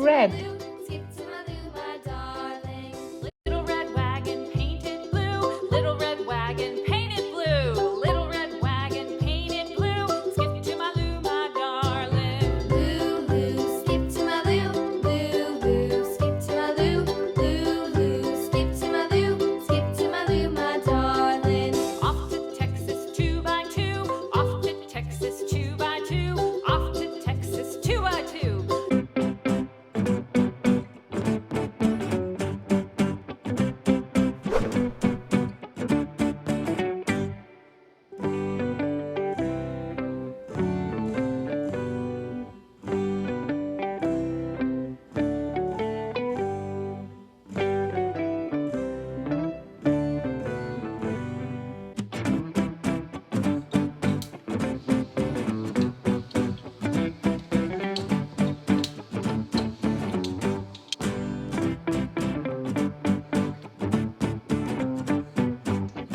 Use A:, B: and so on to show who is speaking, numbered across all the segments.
A: Red.
B: Skip to my loo, my darling. Little red wagon painted blue. Little red wagon painted blue. Little red wagon painted blue. Skip to my loo, my darling. Loo, loo, skip to my loo. Loo, loo, skip to my loo. Loo, loo, skip to my loo. Skip to my loo, my darling. Off to Texas 2x2. Off to Texas 2x2. Off to Texas 2x2.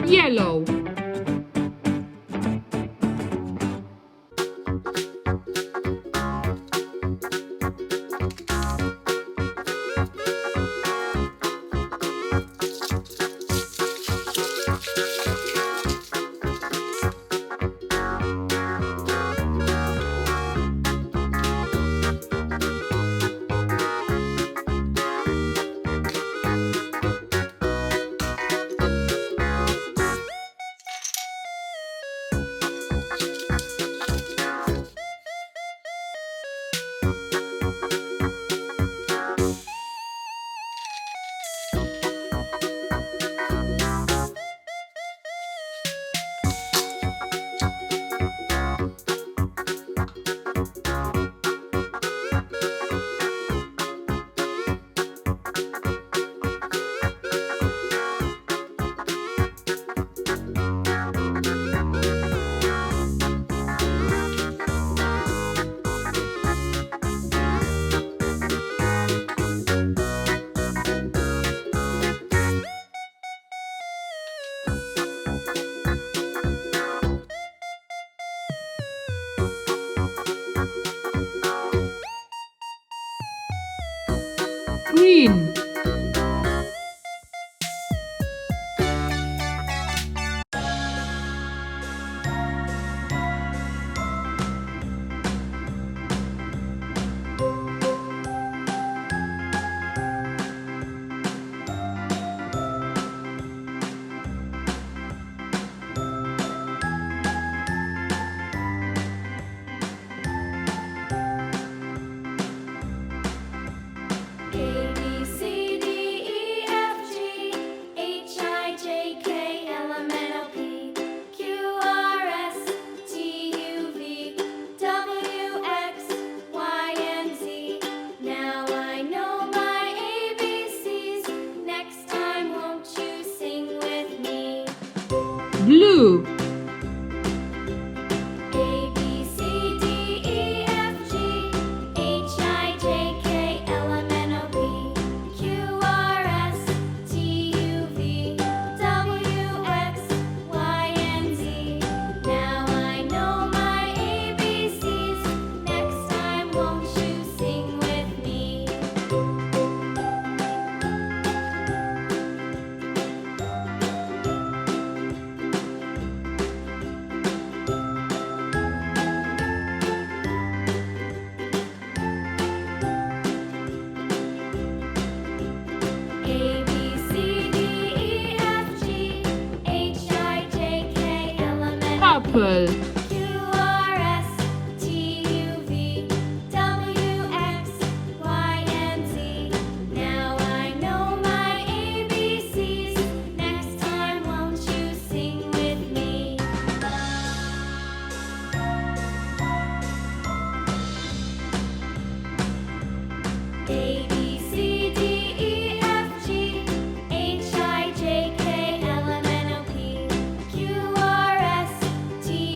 A: Yellow. Green.
B: A, B, C, D, E, F, G, H, I, J, K, L, M, N, O, P, Q, R, S, T, U, V, W, X, Y, and Z. Now I know my ABCs. Next time, won't you sing with me?
A: Blue.
B: A, B, C, D, E, F, G, H, I, J, K, L, M, N, O, P, Q, R, S, T, U, V, W, X, Y, and Z. Now I know my ABCs. Next time, won't you sing with me? A, B, C, D, E, F, G, H, I, J, K, L, M, N, O, P,
A: Purple.